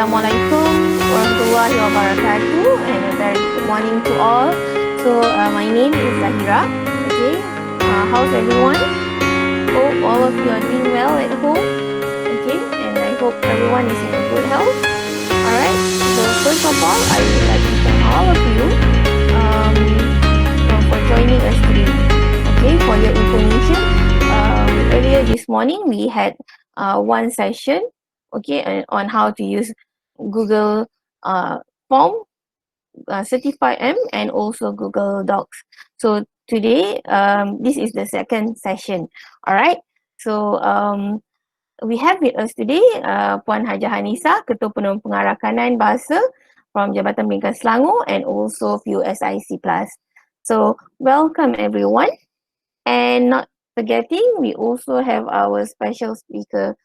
Assalamualaikum warahmatullahi wabarakatuh, and a very good morning to all. So my name is Zahira. Okay, how's everyone? Hope all of you are doing well at home. Okay, and I hope everyone is in good health. Alright, so first of all, I would like to thank all of you for joining us today. Okay, for your information, earlier this morning we had one session, okay, on how to use Google Form, Certify M, and also Google Docs. So today, this is the second session. All right. So we have with us today Puan Haja Hanisa, Ketua Penolong Pengarah Kanan Bahasa from Jabatan Pendidikan Selangor, and also few SIC Plus. So welcome everyone, and not forgetting, we also have our special speaker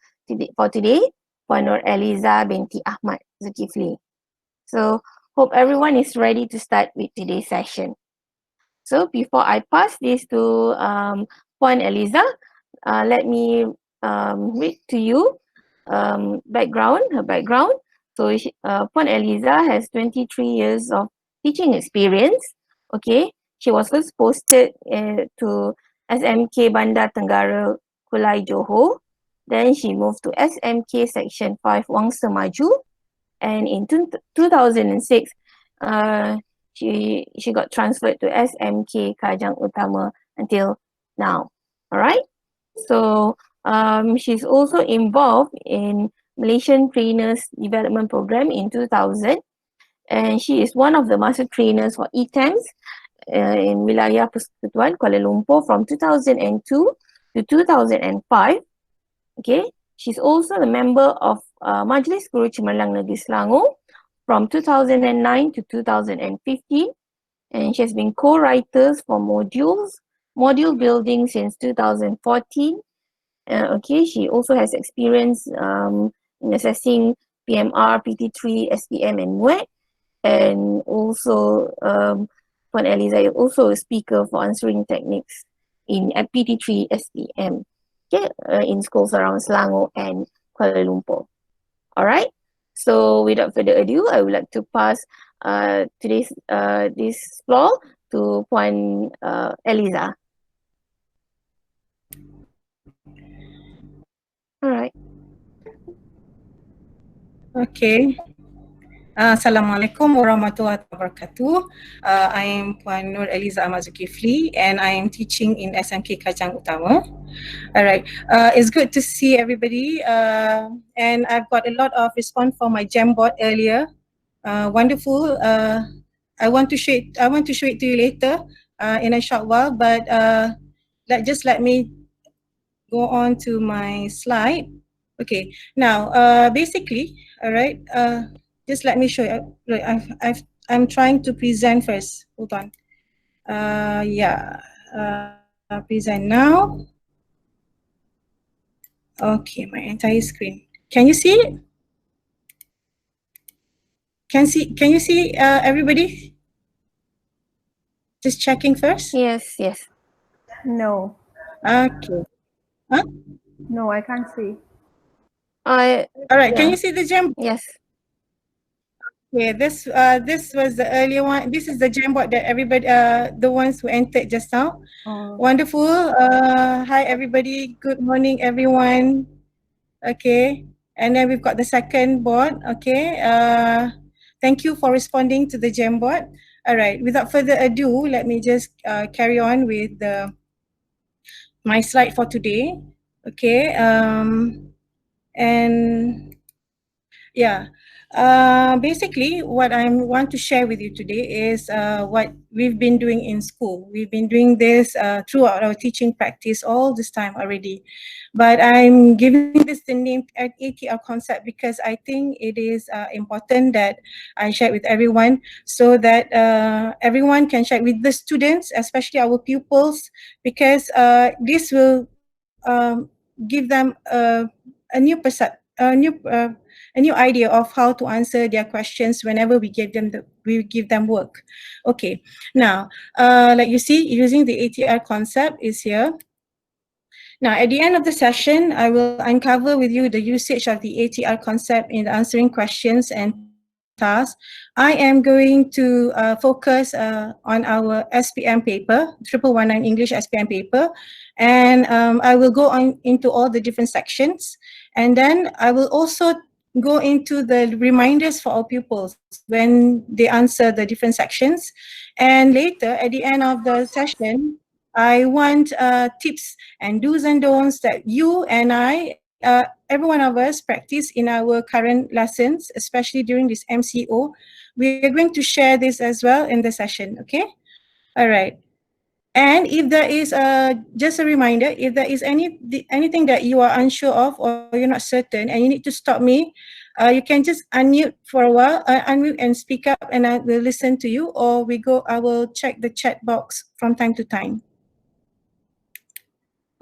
for today, Puan Nur ELIZA binti AHMAD ZULKIFLI. So hope everyone is ready to start with today's session. So before I pass this to Puan ELIZA, let me read to you her background. So Puan ELIZA has 23 years of teaching experience. Okay, she was first posted to SMK Bandar Tenggara Kulai Johor. Then she moved to SMK Section 5 Wangsa Maju. And in 2006, she got transferred to SMK KAJANG UTAMA until now. All right. So she's also involved in Malaysian Trainers Development Program in 2000, and she is one of the master trainers for ETAMS in Wilayah Persekutuan Kuala Lumpur from 2002 to 2005. Okay, she's also a member of Majlis Guru Cemerlang Negeri Selangor from 2009 to 2015, and she has been co-writers for module building since 2014. Okay, she also has experience in assessing PMR, PT3, SPM, and MUET, and also Puan ELIZA is also a speaker for answering techniques in PT3, SPM, okay, in schools around Selangor and Kuala Lumpur. All right. So without further ado, I would like to pass today's this floor to Puan ELIZA. All right. Okay. Assalamualaikum warahmatullahi wabarakatuh. I am Puan Nur ELIZA Ahmad ZULKIFLI, and I am teaching in SMK Kajang Utama. Alright, it's good to see everybody, and I've got a lot of response from my Jamboard earlier. Wonderful. I want to show it to you later in a short while, but just let me go on to my slide. Okay, now basically, all right. Just let me show you. I'm trying to present first. Hold on. Present now. Okay, my entire screen. Can you see it? Can you see everybody? Just checking first. Yes. No. Okay. Huh? No, I can't see. All right. Yeah. Can you see the gem? Yes. Okay, this was the earlier one. This is the Jamboard that everybody, the ones who entered just now. Wonderful. Hi everybody. Good morning everyone. Okay, and then we've got the second board. Okay. Thank you for responding to the Jamboard. All right. Without further ado, let me just carry on with my slide for today. Okay. And yeah. Basically, what I want to share with you today is what we've been doing in school. We've been doing this throughout our teaching practice all this time already. But I'm giving this the name ATR concept because I think it is important that I share with everyone so that everyone can share with the students, especially our pupils, because this will give them a new idea of how to answer their questions whenever we give them work. Okay, now like you see, using the ATR concept is here. Now, at the end of the session, I will uncover with you the usage of the ATR concept in answering questions and tasks. I am going to focus on our SPM paper, 1119 English SPM paper, and I will go on into all the different sections, and then I will also go into the reminders for our pupils when they answer the different sections. And later, at the end of the session, I want tips and do's and don'ts that you and every one of us practice in our current lessons, especially during this MCO. We are going to share this as well in the session, okay? All right. And if there is just a reminder, if there is anything that you are unsure of or you're not certain and you need to stop me, you can just unmute for a while, unmute and speak up, and I will listen to you, or I will check the chat box from time to time.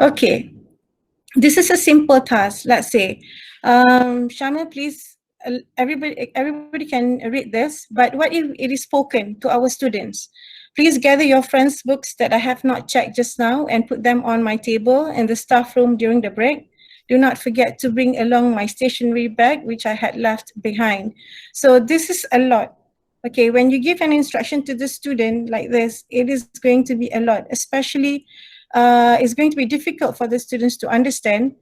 Okay, this is a simple task. Let's say, Shamil, please, everybody can read this, but what if it is spoken to our students? Please gather your friends' books that I have not checked just now and put them on my table in the staff room during the break. Do not forget to bring along my stationery bag, which I had left behind. So this is a lot. Okay, when you give an instruction to the student like this, it is going to be a lot, especially it's going to be difficult for the students to understand,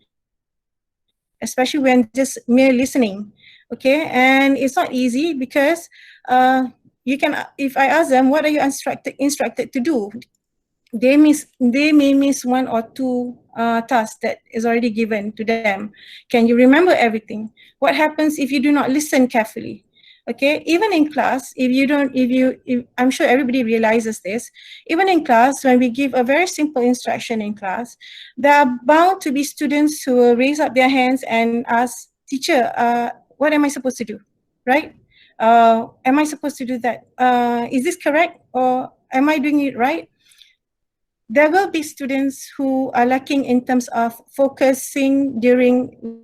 especially when just mere listening. Okay, and it's not easy because if I ask them, what are you instructed to do? They may miss one or two tasks that is already given to them. Can you remember everything? What happens if you do not listen carefully? Okay, even in class, I'm sure everybody realizes this, even in class, when we give a very simple instruction in class, there are bound to be students who will raise up their hands and ask, teacher, what am I supposed to do, right? Am I supposed to do that? Is this correct, or am I doing it right? There will be students who are lacking in terms of focusing during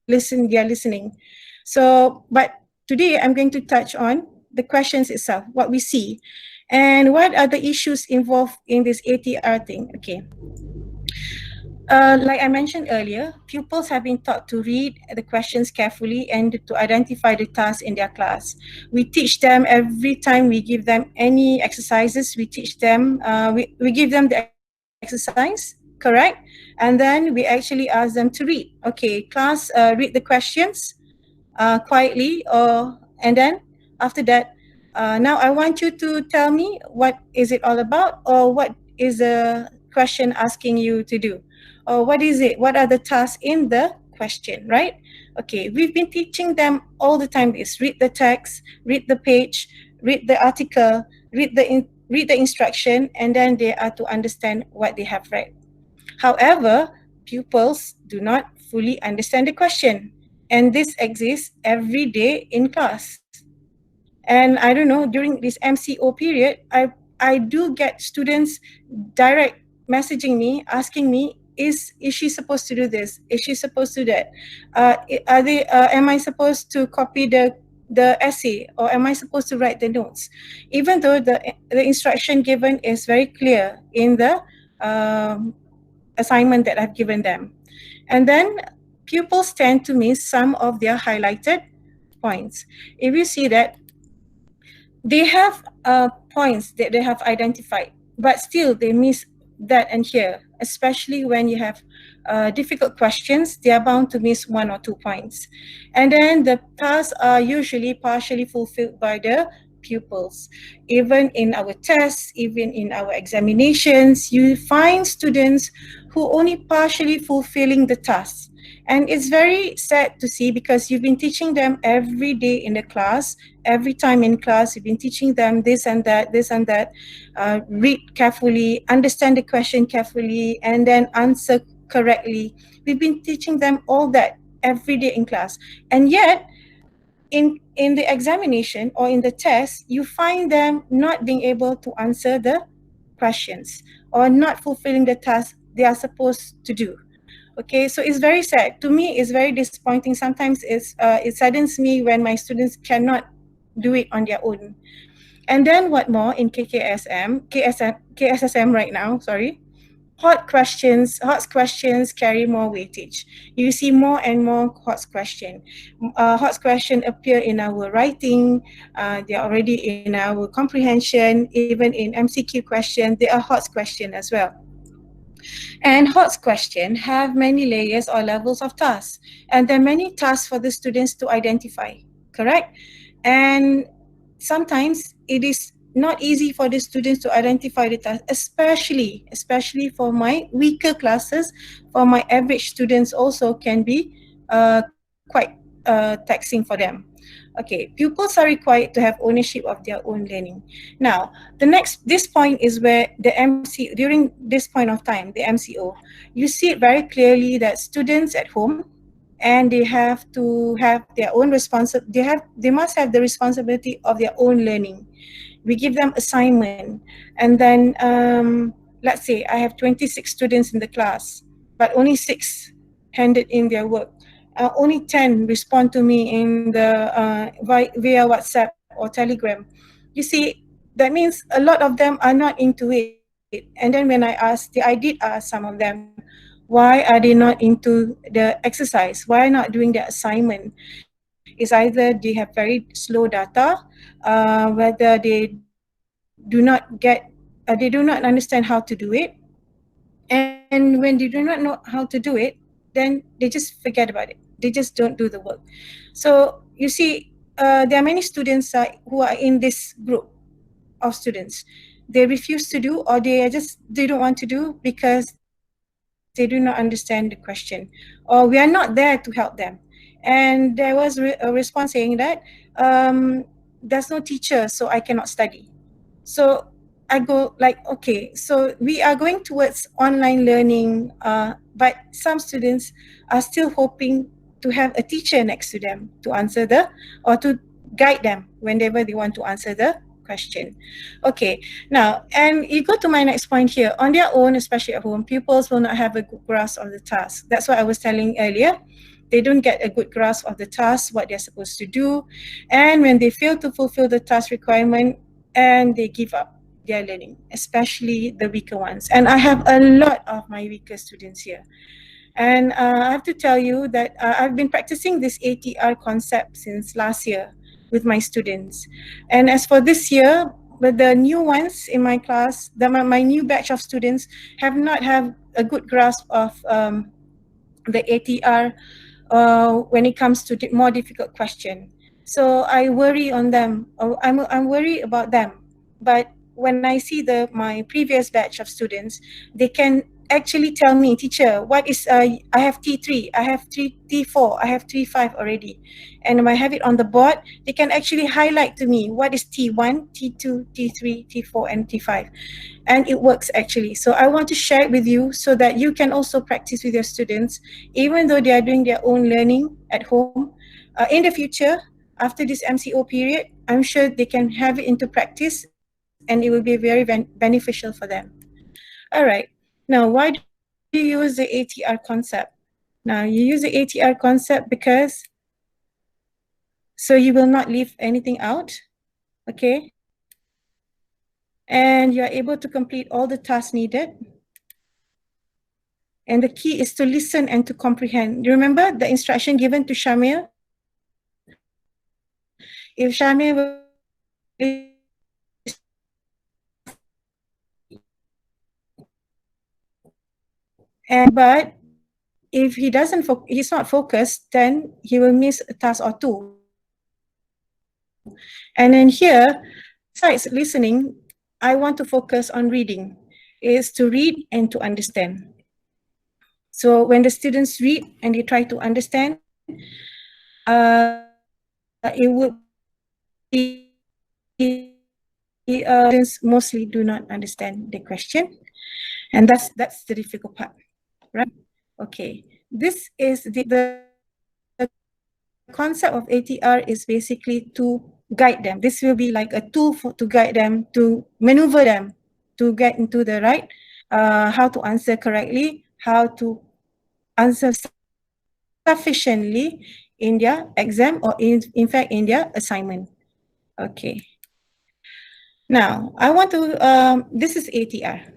their listening. So, but today I'm going to touch on the questions itself, what we see, and what are the issues involved in this ATR thing. Okay. Like I mentioned earlier, pupils have been taught to read the questions carefully and to identify the tasks in their class. We teach them every time we give them any exercises, we teach them, we give them the exercise, correct? And then we actually ask them to read. Okay, class, read the questions quietly, and then after that, now I want you to tell me what is it all about, or what is the question asking you to do, or what is it, what are the tasks in the question, right? Okay, we've been teaching them all the time this: read the text, read the page, read the article, read the instruction, and then they are to understand what they have read. However, pupils do not fully understand the question, and this exists every day in class. And I don't know, during this MCO period, I do get students direct messaging me, asking me, is she supposed to do this? Is she supposed to do that? Am I supposed to copy the essay, or am I supposed to write the notes? Even though the instruction given is very clear in the assignment that I've given them. And then pupils tend to miss some of their highlighted points. If you see that they have points that they have identified, but still they miss that and here, especially when you have difficult questions, they are bound to miss one or 2 points. And then the tasks are usually partially fulfilled by the pupils. Even in our tests, even in our examinations, you find students who only partially fulfilling the tasks. And it's very sad to see, because you've been teaching them every day in the class, every time in class, you've been teaching them this and that, read carefully, understand the question carefully, and then answer correctly. We've been teaching them all that every day in class. And yet, in the examination or in the test, you find them not being able to answer the questions or not fulfilling the task they are supposed to do. Okay, so it's very sad. To me, it's very disappointing. Sometimes it saddens me when my students cannot do it on their own. And then what more in KSSM right now, sorry. hot questions carry more weightage. You see more and more hot question. Hot question appear in our writing. They are already in our comprehension. Even in MCQ question, they are hot question as well. And hot question have many layers or levels of tasks, and there are many tasks for the students to identify. Correct, and sometimes it is not easy for the students to identify the task, especially for my weaker classes. For my average students also can be quite taxing for them. Okay, pupils are required to have ownership of their own learning. Now, this point is where the MC, during this point of time, the MCO, you see it very clearly that students at home, and they have to have their own they must have the responsibility of their own learning. We give them assignment, and then let's say I have 26 students in the class, but only 6 handed in their work. Only 10 respond to me in the via WhatsApp or Telegram. You see, that means a lot of them are not into it. And then when I did ask some of them, why are they not into the exercise? Why not doing the assignment? It's either they have very slow data, whether they do not understand how to do it. And when they do not know how to do it, then they just forget about it. They just don't do the work. So you see, there are many students who are in this group of students. They refuse to do, or they don't want to do because they do not understand the question, or we are not there to help them. And there was a response saying that there's no teacher, so I cannot study. So I go like, okay, so we are going towards online learning, but some students are still hoping to have a teacher next to them to answer or to guide them whenever they want to answer the question. Okay, now, and you go to my next point here. On their own, especially at home, pupils will not have a good grasp of the task. That's what I was telling earlier. They don't get a good grasp of the task, what they're supposed to do. And when they fail to fulfill the task requirement, and they give up their learning, especially the weaker ones. And I have a lot of my weaker students here. And I have to tell you that I've been practicing this ATR concept since last year with my students. And as for this year, but the new ones in my class, my new batch of students have not have a good grasp of the ATR when it comes to more difficult question. So I worry on them. I'm worried about them. But when I see my previous batch of students, they can actually tell me, teacher, what is I have T3, I have T4, I have T5 already. And when I have it on the board, they can actually highlight to me what is T1, T2, T3, T4, and T5. And it works actually. So I want to share it with you so that you can also practice with your students, even though they are doing their own learning at home. In the future, after this MCO period, I'm sure they can have it into practice, and it will be very beneficial for them. All right. Now, why do you use the ATR concept? Now, you use the ATR concept because so you will not leave anything out, okay? And you are able to complete all the tasks needed. And the key is to listen and to comprehend. You remember the instruction given to Shamil? If Shamil will but if he doesn't, he's not focused, then he will miss a task or two. And then here, besides listening, I want to focus on reading. Is to read and to understand. So when the students read and they try to understand, it would be students mostly do not understand the question, and that's the difficult part, right? Okay, this is the concept of ATR is basically to guide them. This will be like a tool to guide them, to maneuver them, to get into the right, how to answer correctly, how to answer sufficiently in their exam, or in fact in their assignment. Okay. Now, I want to, this is ATR.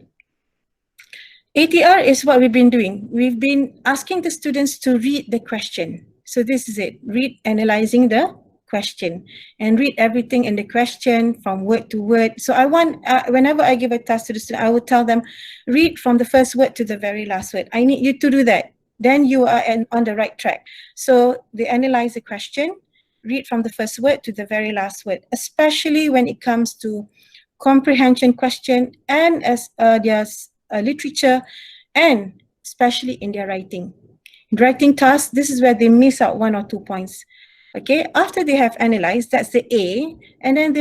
ATR is what we've been doing. We've been asking the students to read the question. So this is it, read, analyzing the question and read everything in the question from word to word. So I want, whenever I give a task to the student, I would tell them, read from the first word to the very last word. I need you to do that. Then you are on the right track. So they analyze the question, read from the first word to the very last word, especially when it comes to comprehension question and as their literature, and especially in their writing. Writing tasks, this is where they miss out 1 or 2 points. Okay, after they have analyzed, that's the A, and then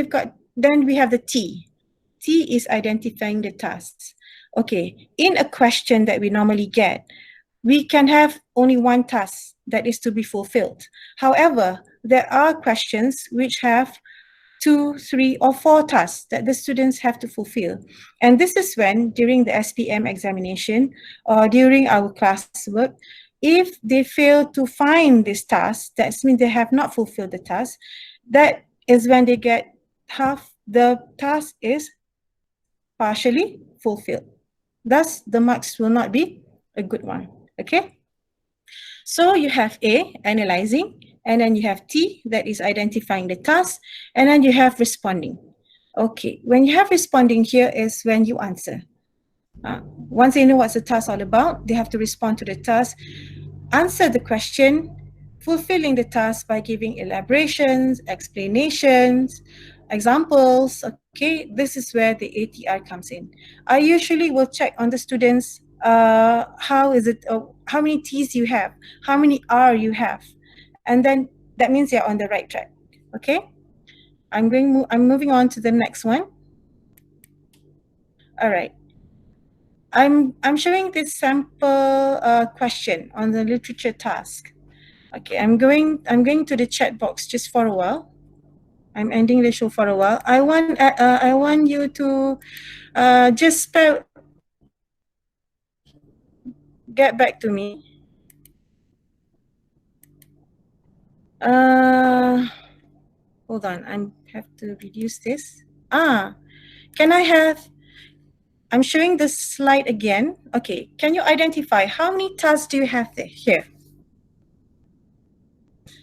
then we have the T. T is identifying the tasks. Okay, in a question that we normally get, we can have only one task that is to be fulfilled. However, there are questions which have 2, 3, or 4 tasks that the students have to fulfill. And this is when, during the SPM examination or during our classwork, if they fail to find this task, that means they have not fulfilled the task, that is when they get half, the task is partially fulfilled. Thus, the marks will not be a good one, okay? So you have A, analyzing, and then you have T, that is identifying the task, and then you have responding. Okay, when you have responding, here is when you answer. Once they know what's the task all about, they have to respond to the task, answer the question, fulfilling the task by giving elaborations, explanations, examples. Okay, this is where the ATR comes in. I usually will check on the students, how is it, how many T's you have, how many R you have, and then that means you're on the right track. Okay, I'm moving on to the next one. All right. I'm showing this sample question on the literature task. Okay, I'm going to the chat box just for a while. I'm ending the show for a while. I want you to just get back to me. Hold on, I have to reduce this. Can I have? I'm showing this slide again. Okay, can you identify how many tasks do you have here?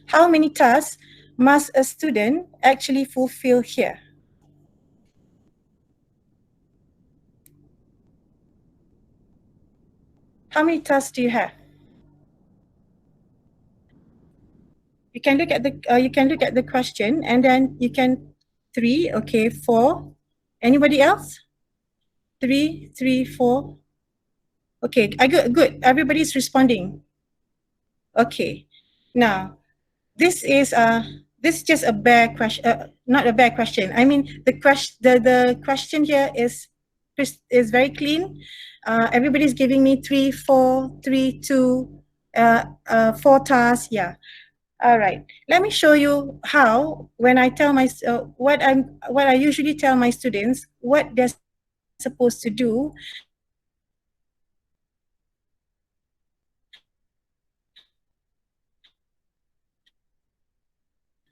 How many tasks must a student actually fulfill here? How many tasks do you have? You can look at the question, and then you can 3, okay, 4. Anybody else? 3, 3, 4. Okay, good. Everybody's responding. Okay, now this is just a bare question, not a bare question. I mean, the question here is very clean. Everybody's giving me 3, 4, 3, 2, 4 tasks. Yeah. All right. Let me show you how, when I tell my what I usually tell my students what they're supposed to do.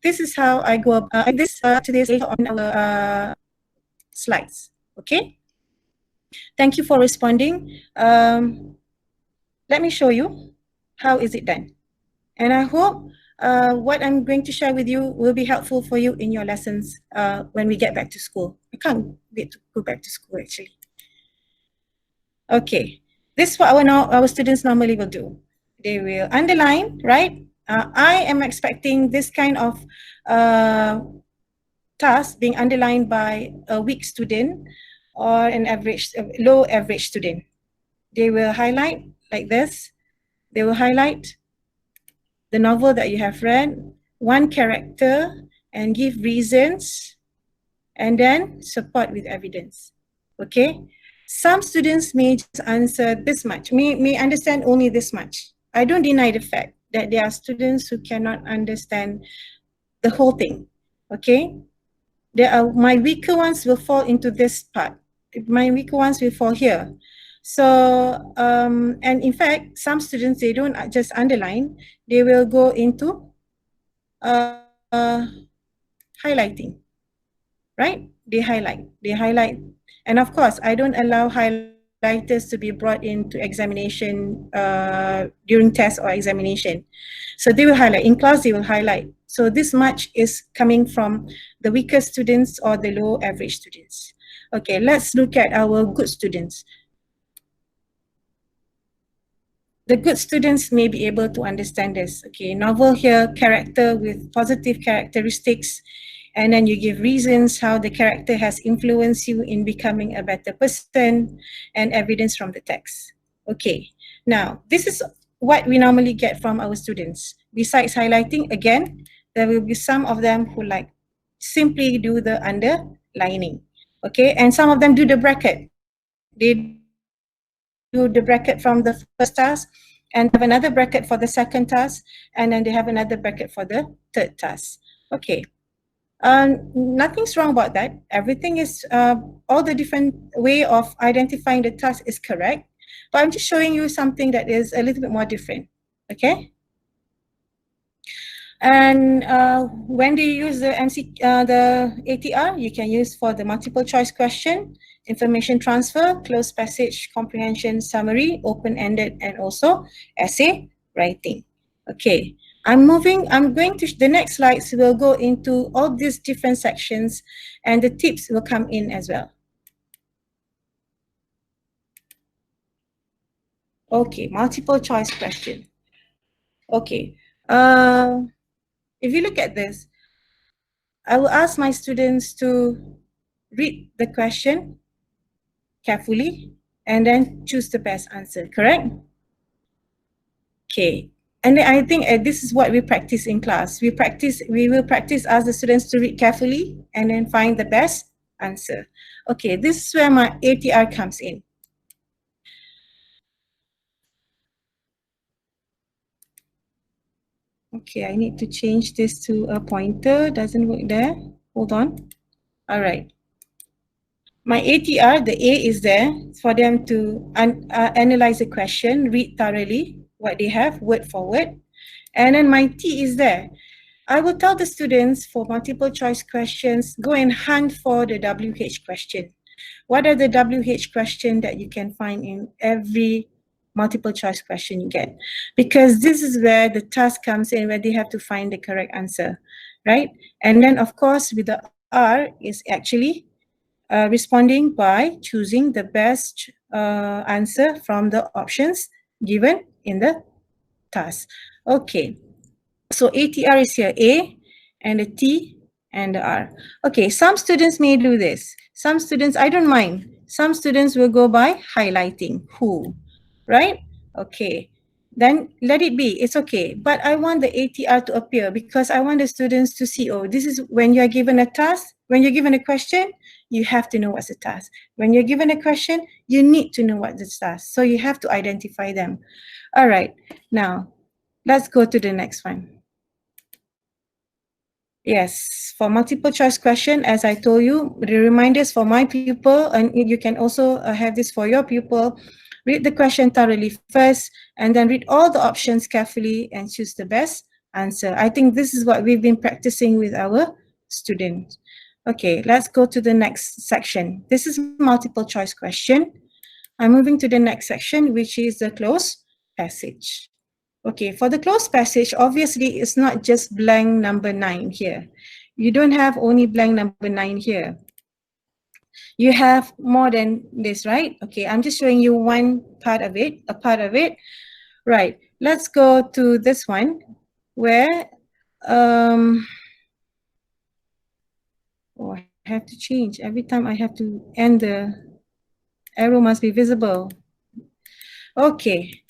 This is how I go up. This today's on our slides. Okay. Thank you for responding. Let me show you how is it done, and I hope what I'm going to share with you will be helpful for you in your lessons when we get back to school. I can't wait to go back to school actually. Okay, this is what our students normally will do. They will underline, right? I am expecting this kind of task being underlined by a weak student or an low average student. They will highlight like this. They will highlight the novel that you have read, one character, and give reasons, and then support with evidence. Okay? Some students may just answer this much, may understand only this much. I don't deny the fact that there are students who cannot understand the whole thing. Okay? My weaker ones will fall into this part. My weaker ones will fall here. So, and in fact, some students, they don't just underline, they will go into highlighting, right? They highlight. And of course, I don't allow highlighting highlighters to be brought into examination during test or examination. So they will highlight, in class they will highlight. So this much is coming from the weaker students or the low average students. Okay, let's look at our good students. The good students may be able to understand this. Okay, novel here, character with positive characteristics, and then you give reasons how the character has influenced you in becoming a better person, and evidence from the text. Okay, now this is what we normally get from our students. Besides highlighting, again, there will be some of them who like simply do the underlining. Okay, and some of them do the bracket. They do the bracket from the first task, and have another bracket for the second task, and then they have another bracket for the third task. Okay. Nothing's wrong about that. Everything is, all the different way of identifying the task is correct. But I'm just showing you something that is a little bit more different. Okay. And when do you use the ATR? You can use for the multiple choice question, information transfer, closed passage, comprehension, summary, open-ended, and also essay writing. Okay. I'm going to, the next slides will go into all these different sections and the tips will come in as well. Okay, multiple choice question. Okay, if you look at this, I will ask my students to read the question carefully and then choose the best answer, correct? Okay. And then I think this is what we practice in class. We will practice ask the students to read carefully and then find the best answer. Okay, this is where my ATR comes in. Okay, I need to change this to a pointer. Doesn't work there. Hold on. All right. My ATR, the A is there for them to analyze the question, read thoroughly what they have, word for word. And then my T is there. I will tell the students for multiple choice questions, go and hunt for the WH question. What are the WH questions that you can find in every multiple choice question you get? Because this is where the task comes in, where they have to find the correct answer, right? And then of course with the R is actually responding by choosing the best answer from the options given in the task. Okay, so ATR is here, A and the T and the R. Okay, some students may do this. Some students, I don't mind. Some students will go by highlighting who, right? Okay, then let it be, it's okay. But I want the ATR to appear because I want the students to see, oh, this is when you're given a task, when you're given a question, you have to know what's the task. When you're given a question, you need to know what the task. So you have to identify them. All right, now let's go to the next one. Yes, for multiple choice question, as I told you, the reminders for my pupil, and you can also have this for your pupil. Read the question thoroughly first, and then read all the options carefully and choose the best answer. I think this is what we've been practicing with our students. Okay, let's go to the next section. This is multiple choice question. I'm moving to the next section, which is the closed passage. Okay, for the closed passage, obviously it's not just blank number 9 here. You don't have only blank number 9 here. You have more than this, right? Okay, I'm just showing you one part of it, a part of it. Right, let's go to this one where, oh, I have to change. Every time I have to end the arrow must be visible. Okay.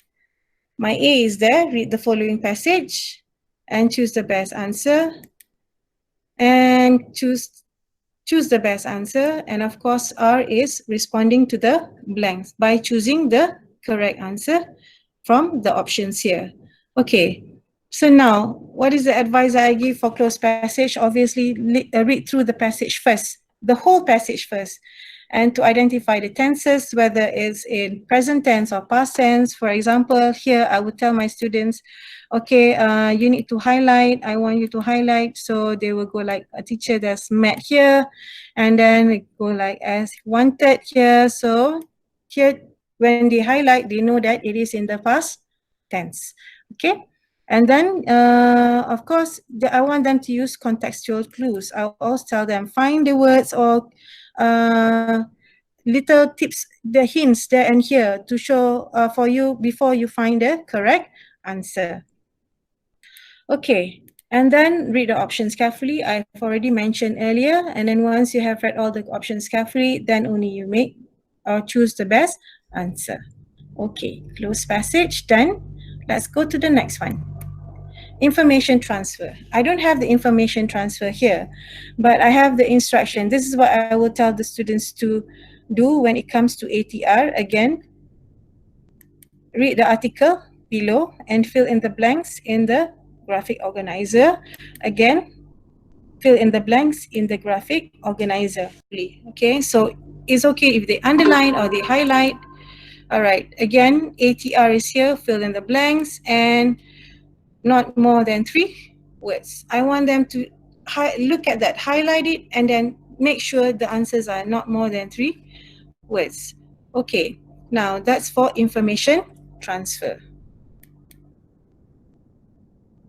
My A is there, read the following passage and choose the best answer and choose the best answer. And of course, R is responding to the blanks by choosing the correct answer from the options here. Okay, so now what is the advice I give for closed passage? Obviously, read through the passage first, the whole passage first. And to identify the tenses, whether it's in present tense or past tense. For example, here I would tell my students, okay, you need to highlight, I want you to highlight. So they will go like a teacher that's met here, and then it go like as wanted here. So here when they highlight, they know that it is in the past tense. Okay. And then, of course, I want them to use contextual clues. I'll always tell them, find the words or little tips, the hints there and here to show for you before you find the correct answer. Okay, and then read the options carefully. I've already mentioned earlier. And then once you have read all the options carefully, then only you make or choose the best answer. Okay, close passage, done. Let's go to the next one. Information transfer. I don't have the information transfer here, but I have the instruction. This is what I will tell the students to do when it comes to ATR. Again, read the article below and fill in the blanks in the graphic organizer. Again, fill in the blanks in the graphic organizer. Okay, so it's okay if they underline or they highlight. All right, again, ATR is here, fill in the blanks and not more than 3 words. I want them to look at that, highlight it, and then make sure the answers are not more than 3 words. Okay, now that's for information transfer.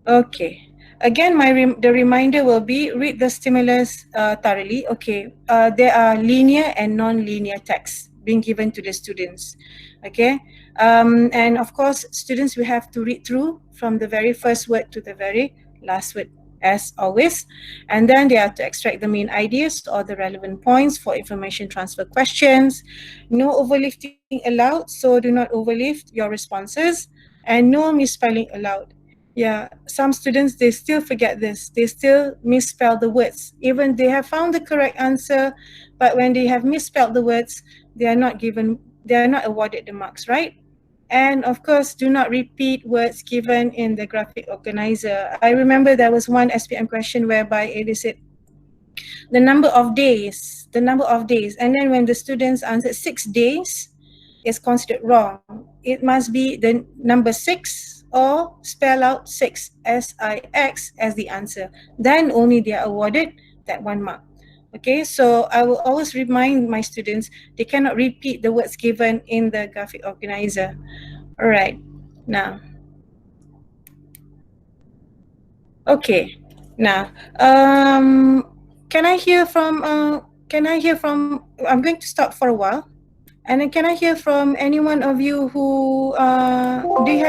Okay, again, the reminder will be read the stimulus thoroughly. Okay, there are linear and non-linear texts being given to the students. Okay, and of course, students will have to read through from the very first word to the very last word, as always. And then they have to extract the main ideas or the relevant points for information transfer questions. No overlifting allowed, so do not overlift your responses, and no misspelling allowed. Yeah, some students, they still forget this. They still misspell the words. Even they have found the correct answer, but when they have misspelled the words, they are not awarded the marks, right? And of course, do not repeat words given in the graphic organizer. I remember there was one SPM question whereby it is the number of days, and then when the students answered 6 days, it's considered wrong. It must be the number 6 or spell out 6, S-I-X, as the answer. Then only they are awarded that 1 mark. Okay, so I will always remind my students, they cannot repeat the words given in the graphic organizer. All right, now. Okay, now, can I hear from, I'm going to stop for a while. And then can I hear from any one of you who, do you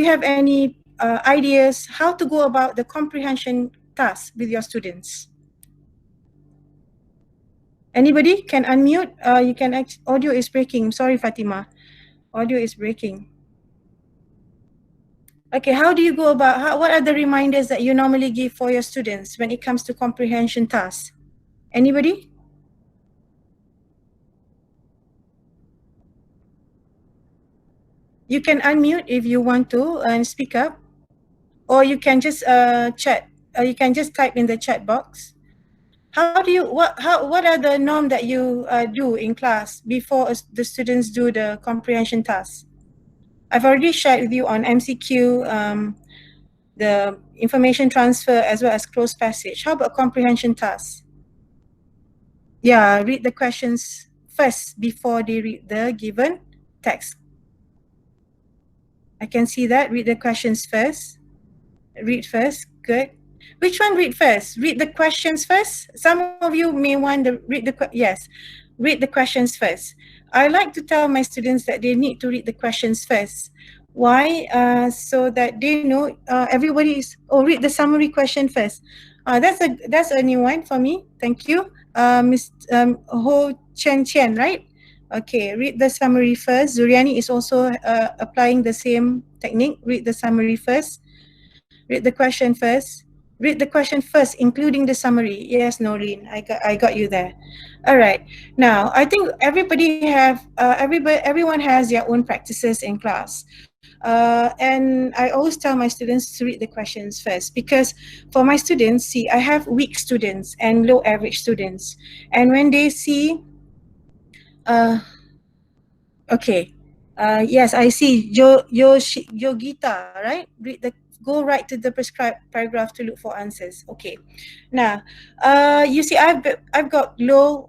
have any ideas how to go about the comprehension task with your students? Anybody can unmute? You can, audio is breaking. Sorry, Fatima. Audio is breaking. Okay, how do you go about, what are the reminders that you normally give for your students when it comes to comprehension tasks? Anybody? You can unmute if you want to and speak up, or you can just chat. You can just type in the chat box. How do you, what are the norms that you do in class before the students do the comprehension tasks? I've already shared with you on MCQ, the information transfer as well as closed passage. How about comprehension tasks? Yeah, read the questions first before they read the given text. I can see that. Read the questions first. Read first. Good. Which one read first? Read the questions first? Some of you may want to read yes, read the questions first. I like to tell my students that they need to read the questions first. Why? So that they know everybody is, read the summary question first. That's a new one for me. Thank you. Ms. Ho Chen, right? Okay, read the summary first. Zuriani is also applying the same technique. Read the summary first. Read the question first. Read the question first, including the summary. Yes, Noreen, I got you there. All right. Now, I think everyone has their own practices in class. And I always tell my students to read the questions first, because for my students, see, I have weak students and low average students. And when they see, okay, yes, I see, Yogita, right? Go right to the prescribed paragraph to look for answers. Okay, now, you see, I've got low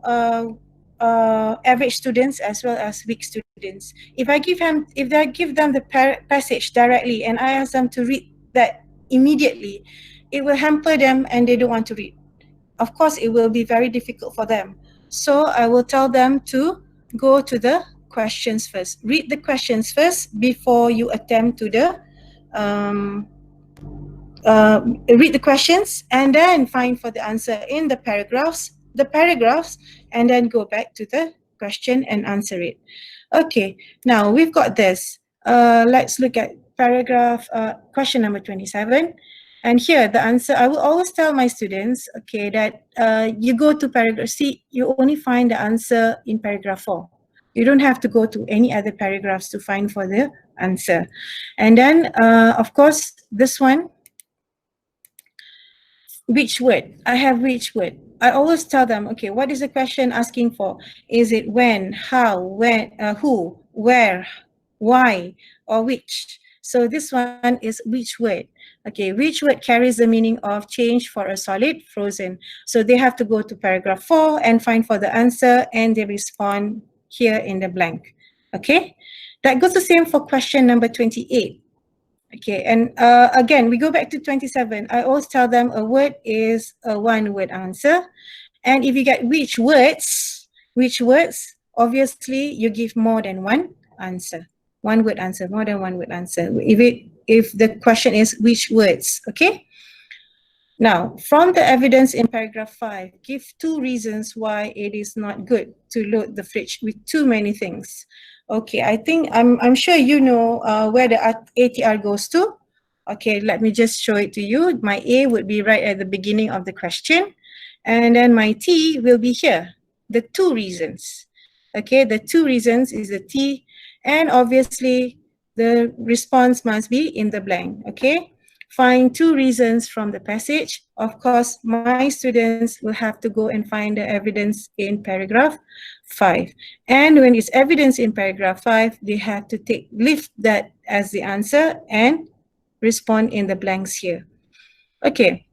average students as well as weak students. If I give them the passage directly and I ask them to read that immediately, it will hamper them and they don't want to read. Of course, it will be very difficult for them. So I will tell them to go to the questions first. Read the questions first before you attempt to read the questions and then find for the answer in the paragraphs, and then go back to the question and answer it. Okay, now we've got this. Let's look at question number 27. And here the answer, I will always tell my students, okay, that you go to paragraph C, you only find the answer in paragraph 4. You don't have to go to any other paragraphs to find for the answer. And then, of course, this one, which word? I have which word. I always tell them, okay, what is the question asking for? Is it when, how, when, who, where, why, or which? So this one is which word. Okay, which word carries the meaning of change for a solid frozen? So they have to go to paragraph 4 and find for the answer and they respond here in the blank. Okay, that goes the same for question number 28. Okay, and again, we go back to 27. I always tell them a word is a one-word answer. And if you get which words, obviously you give more than one answer. One-word answer, more than one-word answer. If the question is which words, okay? Now, from the evidence in paragraph 5, give 2 reasons why it is not good to load the fridge with too many things. Okay, I think I'm sure you know where the ATR goes to. Okay, let me just show it to you. My A would be right at the beginning of the question. And then my T will be here, the 2 reasons. Okay, the 2 reasons is the T. And obviously, the response must be in the blank, okay? Find 2 reasons from the passage. Of course, my students will have to go and find the evidence in paragraph 5. And when it's evidence in paragraph 5, they have to lift that as the answer and respond in the blanks here. Okay.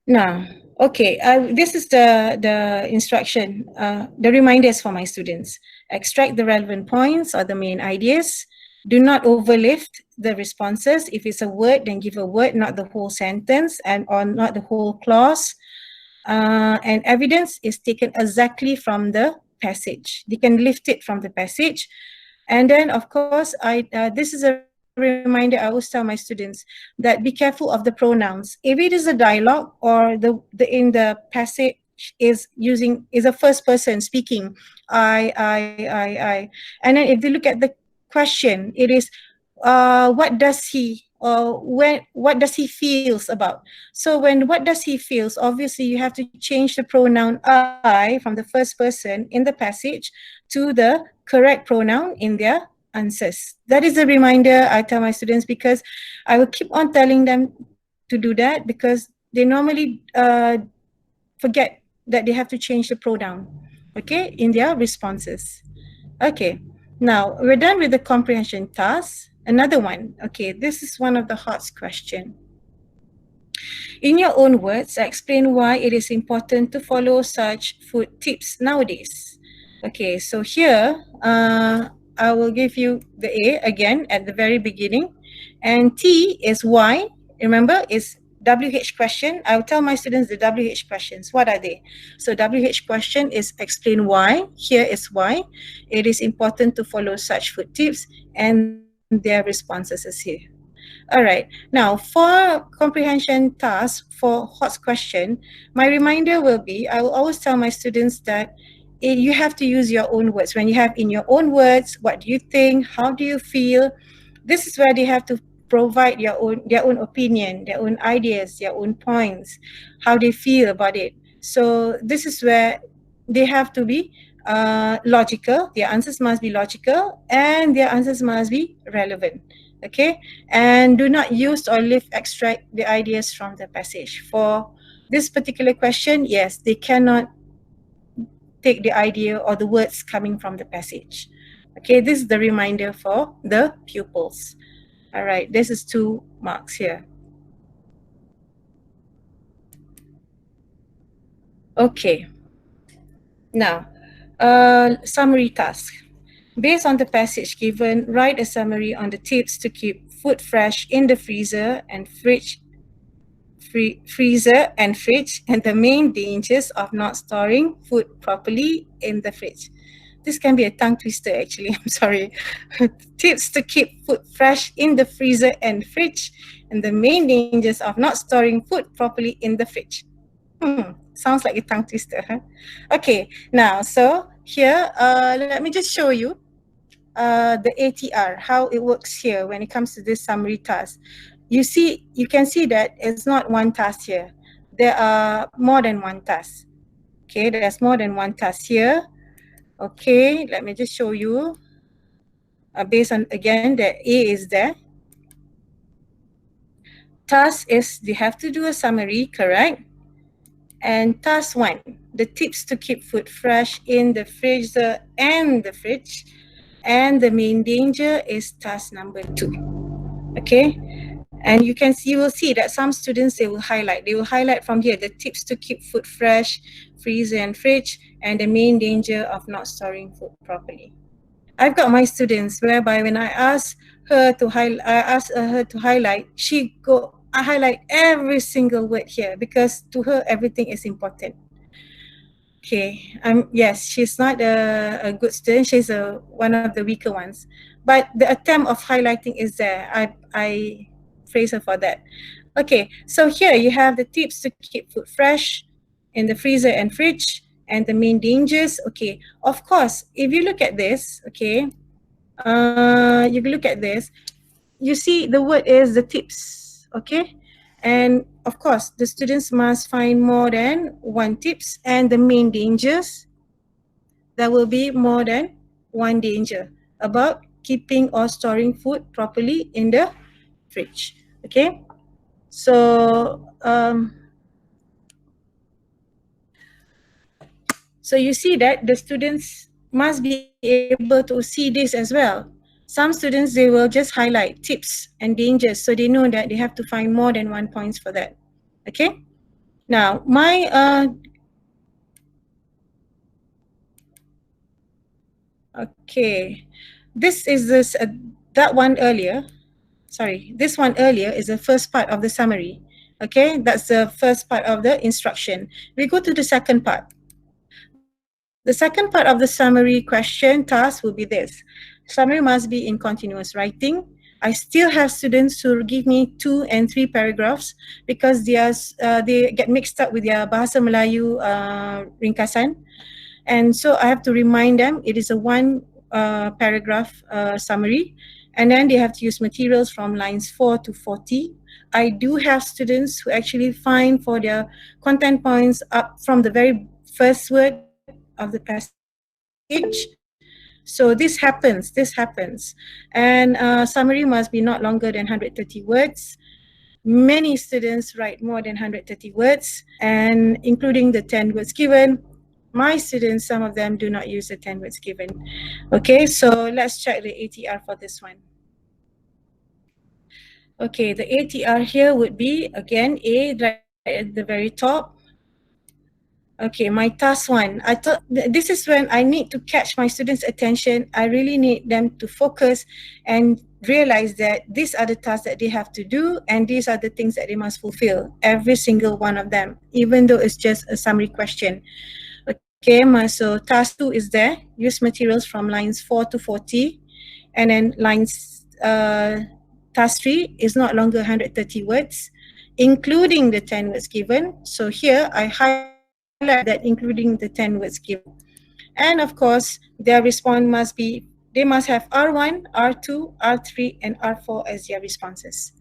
Now, okay, this is the instruction, the reminders for my students. Extract the relevant points or the main ideas. Do not overlift the responses. If it's a word, then give a word, not the whole sentence or not the whole clause. And evidence is taken exactly from the passage. They can lift it from the passage. And then, of course, this is a reminder I always tell my students that be careful of the pronouns. If it is a dialogue or in the passage is a first person speaking, I. And then if they look at the question, it is what does he what does he feels about? So when what does he feels, obviously you have to change the pronoun I from the first person in the passage to the correct pronoun in their answers. That is a reminder I tell my students because I will keep on telling them to do that because they normally forget that they have to change the pronoun, okay, in their responses. Okay, now we're done with the comprehension task. Another one, okay, this is one of the hot questions. In your own words, explain why it is important to follow such food tips nowadays. Okay, so here, I will give you the A again at the very beginning. And T is why. Remember, it's WH question. I will tell my students the WH questions. What are they? So WH question is explain why. Here is why. It is important to follow such food tips and their responses is here. All right. Now, for comprehension task, for hot question, my reminder will be, I will always tell my students that you have to use your own words. When you have in your own words, what do you think? How do you feel? This is where they have to provide their own opinion, their own ideas, their own points, how they feel about it. So this is where they have to be logical. Their answers must be logical and their answers must be relevant. Okay, and do not use or extract the ideas from the passage. For this particular question, yes, they cannot take the idea or the words coming from the passage. Okay, this is the reminder for the pupils. All right, this is 2 marks here. Okay. Now, summary task. Based on the passage given, write a summary on the tips to keep food fresh in the freezer and fridge, and the main dangers of not storing food properly in the fridge. This can be a tongue twister actually, I'm sorry. Tips to keep food fresh in the freezer and fridge, and the main dangers of not storing food properly in the fridge. Sounds like a tongue twister, huh? Okay, now, so here, let me just show you the ATR, how it works here when it comes to this summary task. You can see that it's not one task here. There are more than one task. Okay, there's more than one task here. Okay, let me just show you. Based on, again, that A is there. Task is, they have to do a summary, correct? And task 1, the tips to keep food fresh in the freezer and the fridge. And the main danger is task number 2. Okay, and you will see that some students, they will highlight from here the tips to keep food fresh, freezer and fridge, and the main danger of not storing food properly. I've got my students whereby when I ask her to highlight, I highlight every single word here because to her everything is important. Okay, yes, she's not a good student. She's one of the weaker ones, but the attempt of highlighting is there. I praise her for that. Okay, so here you have the tips to keep food fresh in the freezer and fridge, and the main dangers. Okay, of course, if you look at this, okay, you look at this, you see the word is the tips. Okay, and of course, the students must find more than one tips, and the main dangers, there will be more than one danger about keeping or storing food properly in the fridge. Okay, so so you see that the students must be able to see this as well. Some students, they will just highlight tips and dangers, so they know that they have to find more than one points for that. Okay, now okay, this is that one earlier. Sorry, this one earlier is the first part of the summary. Okay, that's the first part of the instruction. We go to the second part. The second part of the summary question task will be this. Summary must be in continuous writing. I still have students who give me 2 and 3 paragraphs because they get mixed up with their Bahasa Melayu ringkasan. And so I have to remind them it is a 1 paragraph summary, and then they have to use materials from lines 4 to 40. I do have students who actually find for their content points up from the very first word of the passage. So this happens. And summary must be not longer than 130 words. Many students write more than 130 words, and including the 10 words given. My students, some of them do not use the 10 words given. Okay, so let's check the ATR for this one. Okay, the ATR here would be, again, A right at the very top. Okay, my task 1. I thought this is when I need to catch my students' attention. I really need them to focus and realize that these are the tasks that they have to do, and these are the things that they must fulfill, every single one of them, even though it's just a summary question. Okay, so task 2 is there. Use materials from lines 4 to 40, and then task 3 is not longer 130 words, including the 10 words given. So here I highlight that including the 10 words given. And of course, their response must be, they must have R1, R2, R3, and R4 as their responses.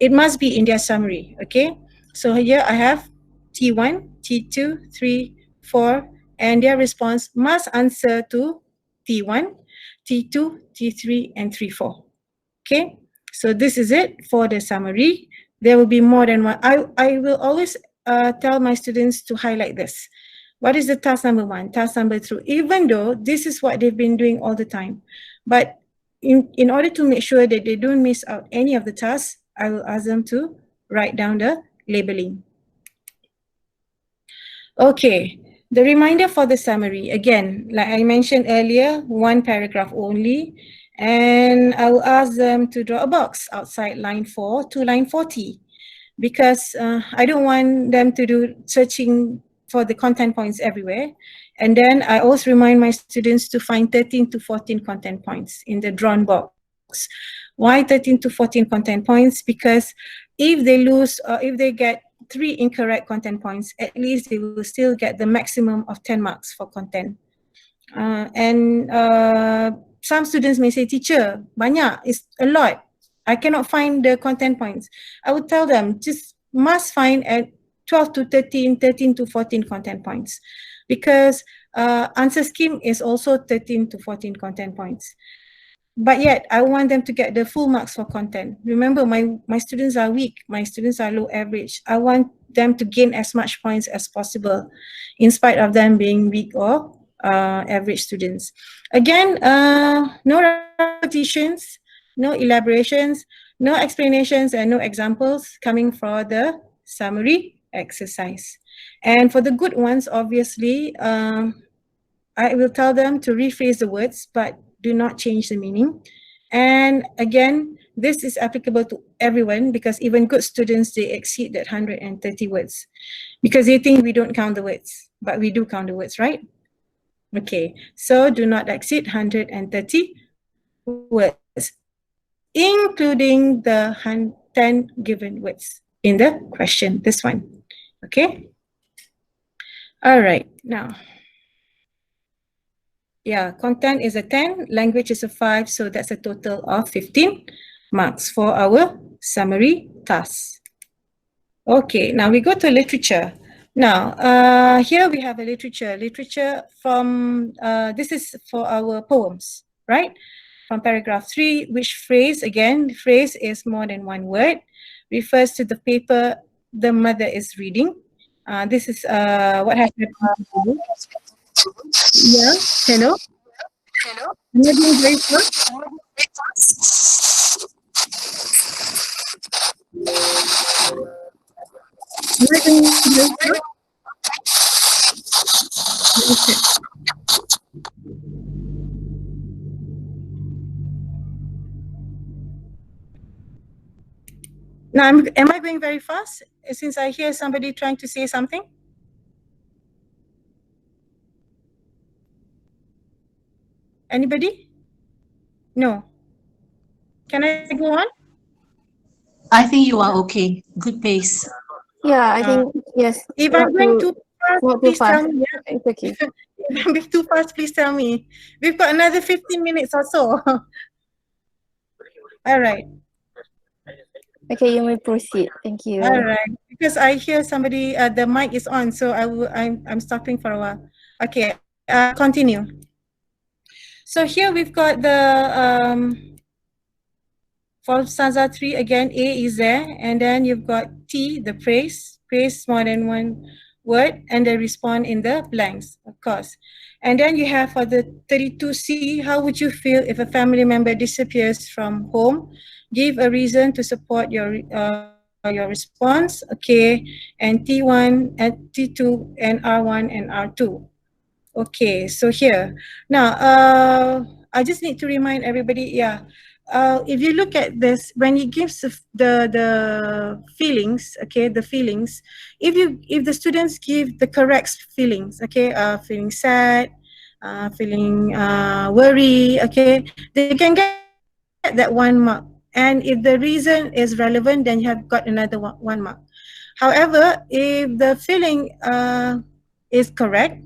It must be in their summary, okay? So here I have T1, T2, 3, 4, and their response must answer to T1, T2, T3, and 3, 4. Okay, so this is it for the summary. There will be more than one. I will always tell my students to highlight this. What is the task number 1, task number 2, even though this is what they've been doing all the time. But in order to make sure that they don't miss out any of the tasks, I will ask them to write down the labeling. Okay, The reminder for the summary, again, like I mentioned earlier, one paragraph only, and I will ask them to draw a box outside line 4 to line 40, because I don't want them to do searching for the content points everywhere. And then I also remind my students to find 13 to 14 content points in the drawn box. Why 13 to 14 content points? Because if they lose or if they get 3 incorrect content points, at least they will still get the maximum of 10 marks for content. Some students may say, teacher, banyak, it's a lot. I cannot find the content points. I would tell them, just must find at 12 to 13, 13 to 14 content points. Because answer scheme is also 13 to 14 content points. But yet, I want them to get the full marks for content. Remember, my students are weak. My students are low average. I want them to gain as much points as possible, in spite of them being weak or average students. Again, no repetitions, no elaborations, no explanations, and no examples coming for the summary exercise. And for the good ones, obviously, I will tell them to rephrase the words, but do not change the meaning. And again, this is applicable to everyone, because even good students, they exceed that 130 words, because they think we don't count the words, but we do count the words, right? Okay, so do not exceed 130 words, including the 10 given words in the question, this one. Okay. All right, now. Yeah, content is a 10, language is a 5, so that's a total of 15 marks for our summary task. Okay, now we go to literature. Now, here we have a literature from, this is for our poems, right? From paragraph 3, which phrase, again, the phrase is more than one word, refers to the paper the mother is reading. This is what has happened. Yeah, hello? Hello? Am I doing very fast? Am I doing very fast? Now, am I going very fast? Since I hear somebody trying to say something? Anybody? No. Can I go on? I think you are okay. Good pace. Yeah, I think, yes. If I'm going too fast, please tell me. Yeah. It's okay. If I'm being too fast, please tell me. We've got another 15 minutes or so. All right. Okay, you may proceed. Thank you. All right. Because I hear somebody, the mic is on, so I'm stopping for a while. Okay, continue. So here we've got the, for stanza 3, again, A is there, and then you've got T, the praise more than one word, and the respond in the blanks, of course. And then you have for the 32C, how would you feel if a family member disappears from home? Give a reason to support your response, okay, and T1, and T2, and R1, and R2. Okay, so here. Now, I just need to remind everybody, yeah, if you look at this, when it gives the feelings, okay, the feelings, if the students give the correct feelings, okay, feeling sad, feeling worry, okay, they can get that 1 mark. And if the reason is relevant, then you have got another 1 mark. However, if the feeling is correct,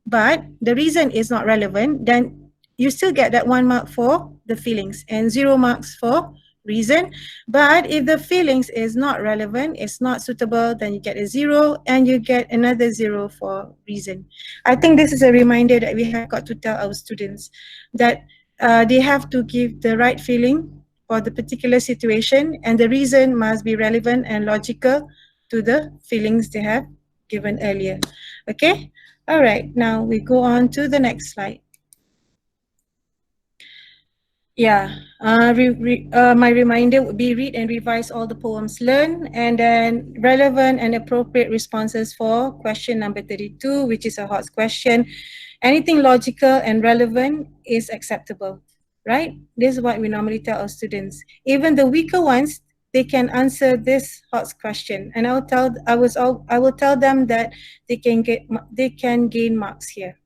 but the reason is not relevant, then you still get that 1 mark for the feelings and 0 marks for reason. But if the feelings is not relevant, it's not suitable, then you get a 0 and you get another 0 for reason. I think this is a reminder that we have got to tell our students that they have to give the right feeling for the particular situation, and the reason must be relevant and logical to the feelings they have given earlier. Okay? All right, now we go on to the next slide. Yeah, my reminder would be read and revise all the poems learned, and then relevant and appropriate responses for question number 32, which is a hot question. Anything logical and relevant is acceptable, right? This is what we normally tell our students. Even the weaker ones, they can answer this hot question, and I will tell them that they can gain marks here.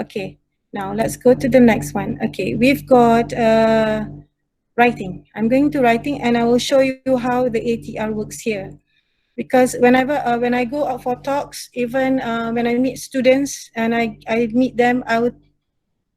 Okay, now let's go to the next one. Okay, we've got writing. I'm going to writing, and I will show you how the ATR works here. Because whenever when I go out for talks, even when I meet students and I meet them, I would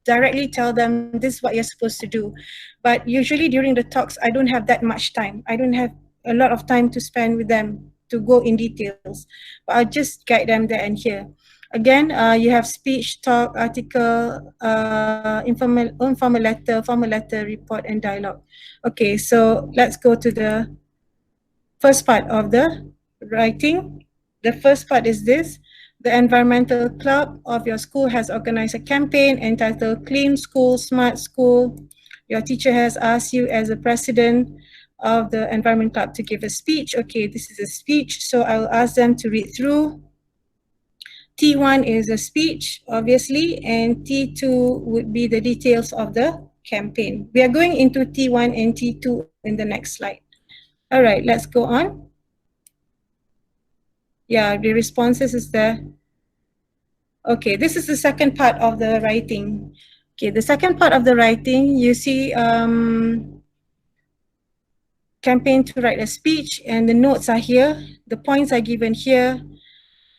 directly tell them this is what you're supposed to do. But usually during the talks, I don't have that much time. I don't have a lot of time to spend with them to go in details. But I'll just guide them there and here. Again, you have speech, talk, article, formal letter, report, and dialogue. Okay, so let's go to the first part of the writing. The first part is this. The environmental club of your school has organized a campaign entitled Clean School, Smart School. Your teacher has asked you as the president of the environment club to give a speech. Okay, this is a speech, so I will ask them to read through. T1 is a speech, obviously, and T2 would be the details of the campaign. We are going into T1 and T2 in the next slide. All right, let's go on. Yeah, the responses is there. Okay, this is the second part of the writing. Okay, the second part of the writing, you see campaign to write a speech, and the notes are here. The points are given here.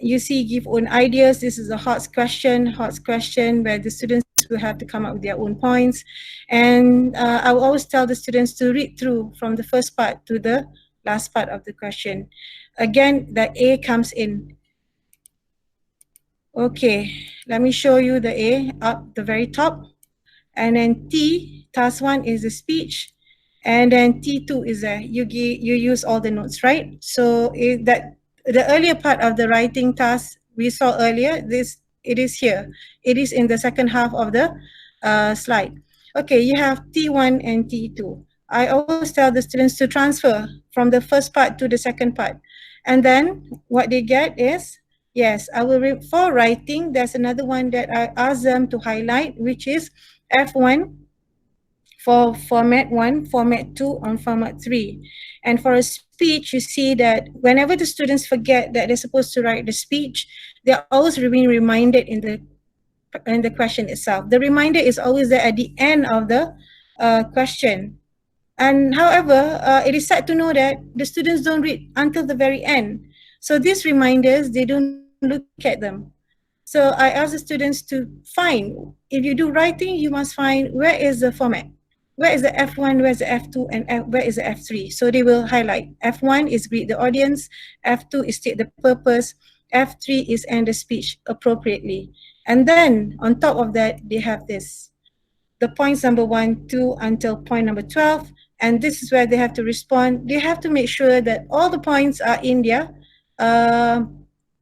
You see, give own ideas. This is a hot question where the students will have to come up with their own points. And I will always tell the students to read through from the first part to the last part of the question. Again, the A comes in. Okay, let me show you the A up the very top. And then T, task 1 is the speech. And then T2 is you use all the notes, right? So the earlier part of the writing task we saw earlier, it is here. It is in the second half of the slide. Okay, you have T1 and T2. I always tell the students to transfer from the first part to the second part. And then what they get is, yes, I will read for writing. There's another one that I ask them to highlight, which is F1 for format 1, format 2, and format 3. And for a speech, you see that whenever the students forget that they're supposed to write the speech, they're always being reminded in the question itself. The reminder is always there at the end of the question. And however, it is sad to know that the students don't read until the very end. So these reminders, they don't look at them. So I ask the students to find, if you do writing, you must find where is the format. Where is the F1, where is the F2, and where is the F3? So they will highlight. F1 is greet the audience, F2 is state the purpose, F3 is end the speech appropriately. And then on top of that, they have this. The points number 1, 2 until point number 12. And this is where they have to respond. They have to make sure that all the points are in their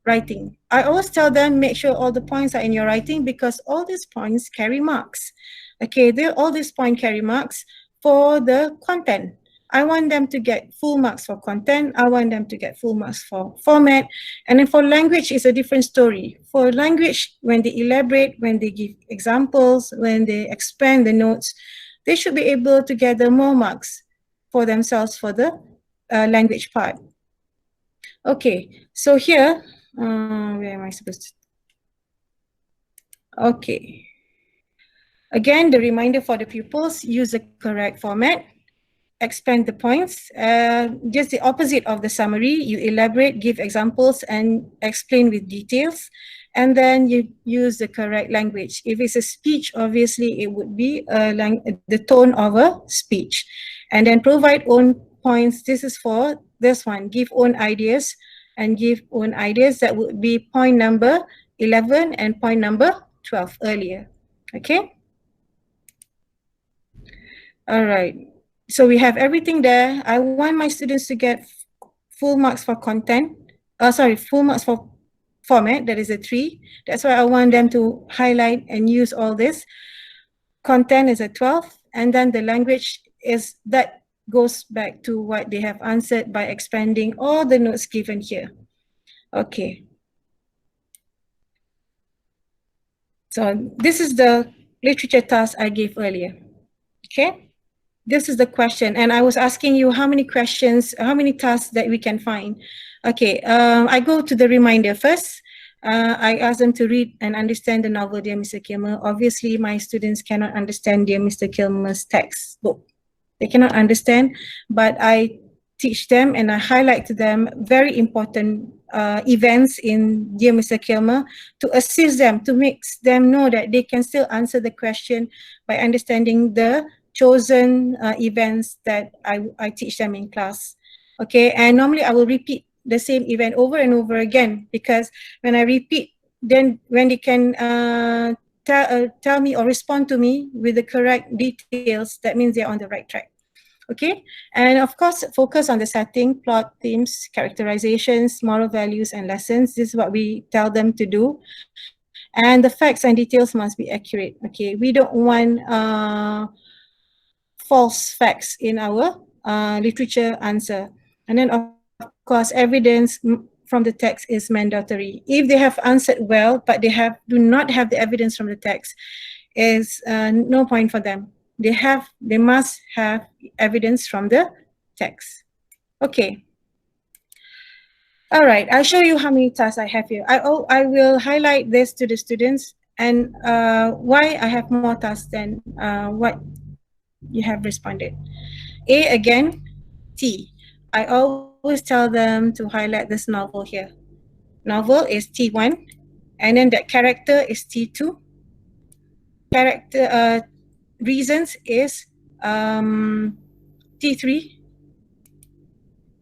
writing. I always tell them, make sure all the points are in your writing because all these points carry marks. Okay, all these points carry marks for the content. I want them to get full marks for content. I want them to get full marks for format. And then for language, it's a different story. For language, when they elaborate, when they give examples, when they expand the notes, they should be able to gather more marks for themselves for the language part. Okay, so here, where am I supposed to? Okay. Again, the reminder for the pupils, use the correct format, expand the points, just the opposite of the summary. You elaborate, give examples, and explain with details. And then you use the correct language. If it's a speech, obviously it would be the tone of a speech. And then provide own points. This is for this one, give own ideas and give own ideas. That would be point number 11 and point number 12 earlier. Okay. All right. So we have everything there. I want my students to get full marks for content. Full marks for format, that is a 3. That's why I want them to highlight and use all this. Content is a 12, and then the language is that goes back to what they have answered by expanding all the notes given here. Okay. So this is the literature task I gave earlier. Okay. This is the question, and I was asking you how many questions, how many tasks that we can find. Okay, I go to the reminder first. I ask them to read and understand the novel Dear Mr. Kilmer. Obviously, my students cannot understand Dear Mr. Kilmer's textbook. They cannot understand, but I teach them and I highlight to them very important events in Dear Mr. Kilmer to assist them, to make them know that they can still answer the question by understanding the chosen events that I teach them in class. Okay, and normally I will repeat the same event over and over again, because when I repeat, then when they can tell me or respond to me with the correct details, that means they're on the right track. Okay, and of course, focus on the setting, plot, themes, characterizations, moral values, and lessons. This is what we tell them to do. And the facts and details must be accurate. Okay, we don't want false facts in our literature answer. And then of course, evidence from the text is mandatory. If they have answered well, but they do not have the evidence from the text, is no point for them. They must have evidence from the text. Okay. All right, I'll show you how many tasks I have here. I will highlight this to the students and why I have more tasks than what you have responded. A again, T. I always tell them to highlight this novel here. Novel is T1, and then that character is T2. Character reasons is T3.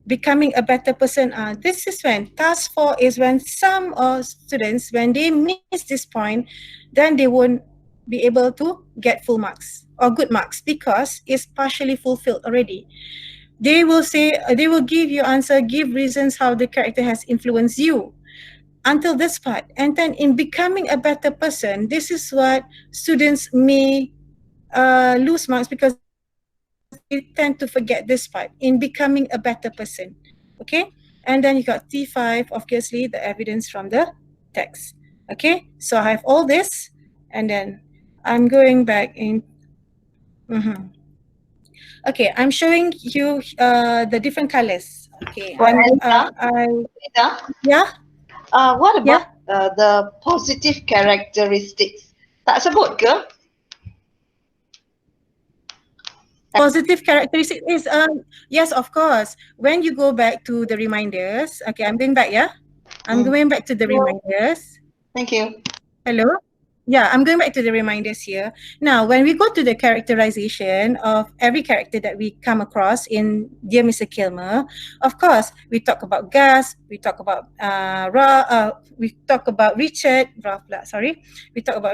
Becoming a better person. This is when task 4 is when some students, when they miss this point, then they won't be able to get full marks or good marks because it's partially fulfilled already. They will say, they will give you answer, give reasons how the character has influenced you until this part. And then in becoming a better person, this is what students may lose marks because they tend to forget this part, in becoming a better person. Okay, and then you got T5, obviously the evidence from the text. Okay, so I have all this, and then I'm going back in. Okay, I'm showing you the different colors. Okay, yeah. What about the positive characteristics? Tak sebut ke? Positive characteristics is yes, of course. When you go back to the reminders, okay, I'm going back, yeah? I'm going back to the reminders. Thank you. Hello? Yeah, I'm going back to the reminders here. Now, when we go to the characterization of every character that we come across in Dear Mr. Kilmer, of course, we talk about Gus, we talk about Richard, we talk about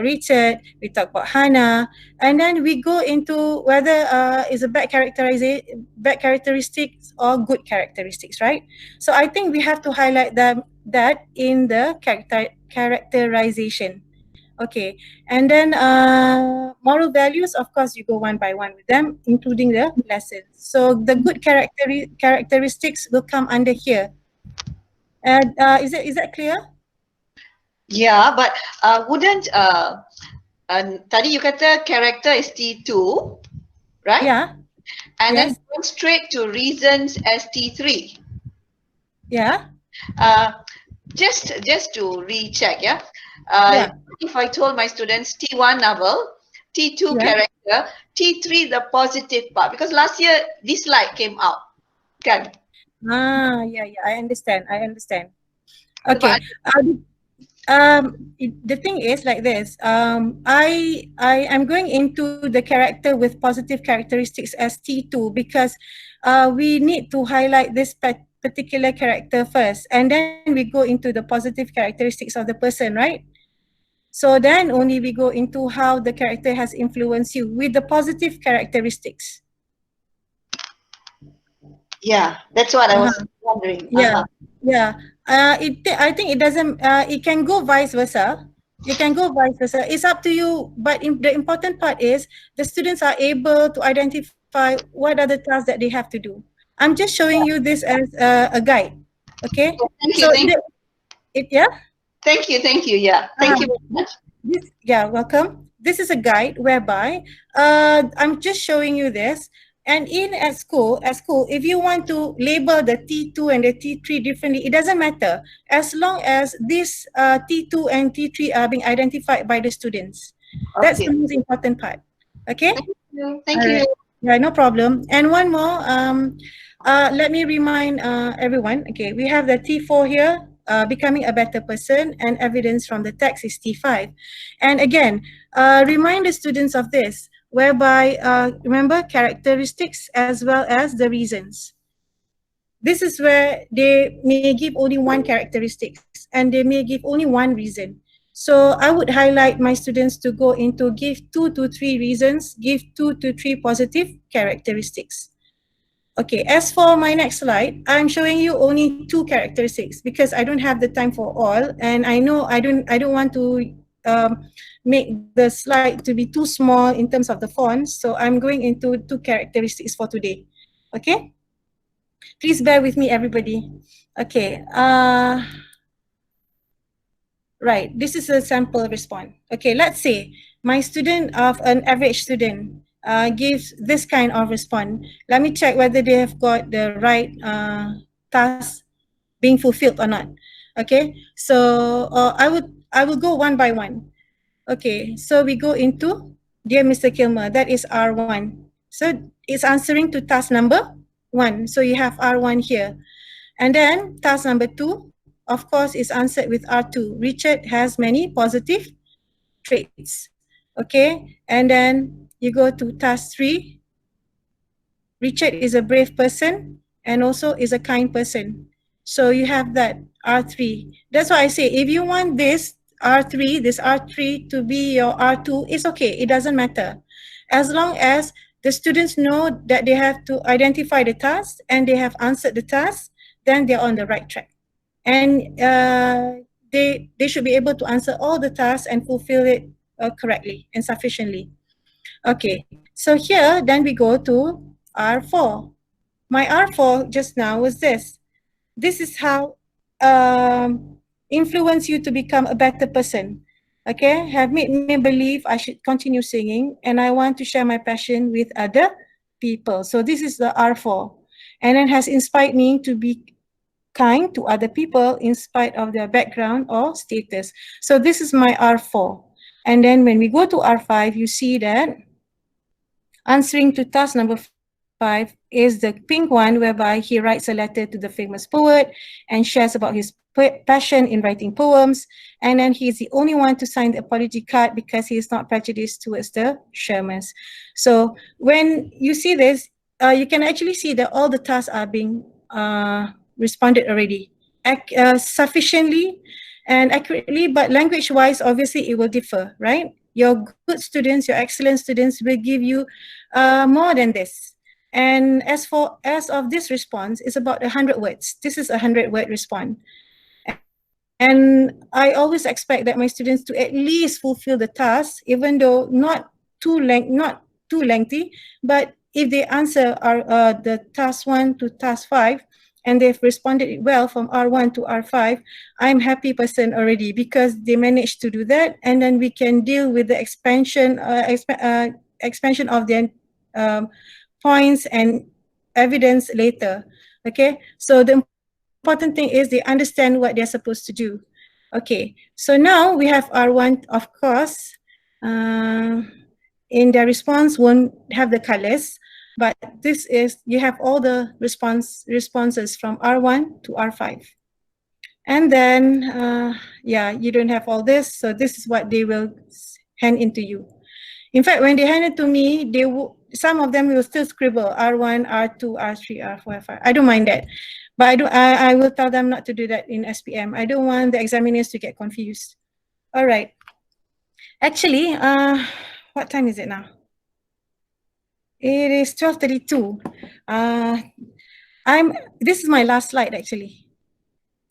Richard, we talk about Hannah, and then we go into whether is a bad characteristics or good characteristics, right? So I think we have to highlight that in the characterization. Okay, and then moral values, of course, you go one by one with them, including the lessons. So the good characteristics will come under here. And is that clear? Yeah, but wouldn't tadi you kata character is T2, right? Yeah. And yes. then going straight to reasons as T3. Yeah. Just to recheck, yeah. Yeah. If I told my students T1 novel, T2 character, T3 the positive part, because last year this slide came out, kan? Yeah, I understand. Okay. The thing is like this. I'm going into the character with positive characteristics as T2 because we need to highlight this particular character first, and then we go into the positive characteristics of the person, right? So then only we go into how the character has influenced you with the positive characteristics. Yeah, that's what I was wondering. Yeah. I think it doesn't. It can go vice versa. You can go vice versa. It's up to you. But the important part is the students are able to identify what are the tasks that they have to do. I'm just showing you this as a guide. Okay. Thank you, So thank you. yeah. Thank you, thank you. Yeah, thank you very much. Welcome. This is a guide whereby I'm just showing you this. And at school, if you want to label the T2 and the T3 differently, it doesn't matter as long as this T2 and T3 are being identified by the students. That's Okay. the most important part. Okay? Thank you. Thank All you. right. Yeah, no problem. And one more, let me remind everyone, okay, we have the T4 here, becoming a better person, and evidence from the text is T5. And again, remind the students of this, whereby, remember, characteristics as well as the reasons. This is where they may give only one characteristics and they may give only one reason. So I would highlight my students to go into give 2 to 3 reasons, give 2 to 3 positive characteristics. Okay, as for my next slide, I'm showing you only 2 characteristics because I don't have the time for all, and I know I don't want to make the slide to be too small in terms of the fonts, so I'm going into 2 characteristics for today. Okay? Please bear with me, everybody. Okay. Right. This is a sample response. Okay. Let's say my student of an average student gives this kind of response. Let me check whether they have got the right task being fulfilled or not. Okay. So I will go one by one. Okay. So we go into dear Mr. Kilmer. That is R1. So it's answering to task number 1. So you have R1 here. And then task number 2, of course, is answered with R2. Richard has many positive traits. Okay. And then you go to task 3. Richard is a brave person and also is a kind person. So you have that R3. That's why I say if you want this R3 to be your R2, it's okay. It doesn't matter. As long as the students know that they have to identify the task and they have answered the task, then they're on the right track. And they should be able to answer all the tasks and fulfill it correctly and sufficiently. Okay, so here then we go to R4. My R4 just now was this. This is how influence you to become a better person. Okay, have made me believe I should continue singing and I want to share my passion with other people. So this is the R4. And then has inspired me to be kind to other people in spite of their background or status. So this is my R4. And then when we go to R5, you see that answering to task number 5 is the pink one, whereby he writes a letter to the famous poet and shares about his passion in writing poems. And then he's the only one to sign the apology card because he is not prejudiced towards the Shermans. So when you see this, you can actually see that all the tasks are being responded already sufficiently and accurately, but language-wise, obviously it will differ, right? Your good students, your excellent students will give you more than this. And as of this response, it's about 100 words. This is a 100-word response. And I always expect that my students to at least fulfill the task, even though not too lengthy, but if they answer the task 1 to task 5, and they've responded well from R1 to R5, I'm happy person already because they managed to do that, and then we can deal with the expansion of their points and evidence later. Okay, so the important thing is they understand what they're supposed to do. Okay, so now we have R1, of course, in their response won't have the colors, but this is, you have all the responses from R1 to R5. And then, yeah, you don't have all this, so this is what they will hand into you. In fact, when they hand it to me, some of them will still scribble R1, R2, R3, R4, R5. I don't mind that. But I will tell them not to do that in SPM. I don't want the examiners to get confused. All right. Actually, what time is it now? It is 12:32. This is my last slide actually.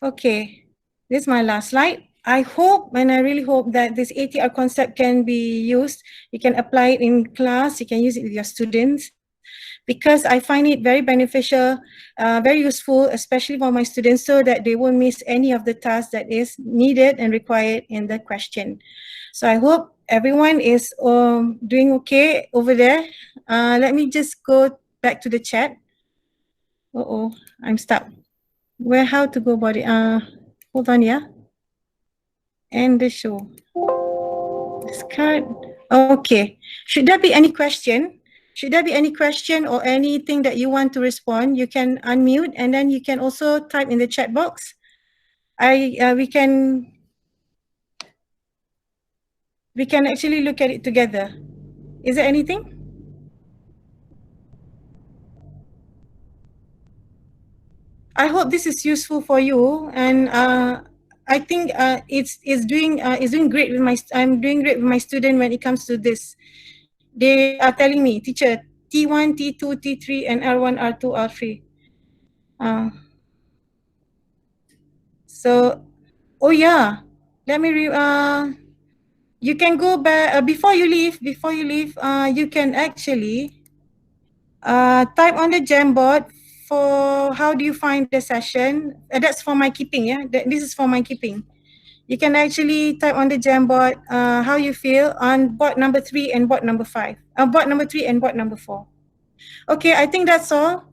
Okay, this is my last slide. I hope and I really hope that this ATR concept can be used. You can apply it in class, you can use it with your students, because I find it very beneficial, very useful, especially for my students, so that they won't miss any of the tasks that is needed and required in the question. So I hope everyone is doing okay over there. Let me just go back to the chat. I'm stuck. How to go about it? Hold on, yeah. End the show. Discard. Okay. Should there be any question? Should there be any question or anything that you want to respond? You can unmute and then you can also type in the chat box. We can actually look at it together. Is there anything? I hope this is useful for you, and I think it's doing great with my. I'm doing great with my student when it comes to this. They are telling me, teacher, T1, T2, T3, and R1, R2, R3. So, oh yeah, let me you can go back before you leave. You can actually type on the Jamboard for how do you find the session. That's for my keeping, yeah. This is for my keeping. You can actually type on the Jamboard how you feel on board number 3 and board number 5. Board number 3 and board number 4. Okay, I think that's all.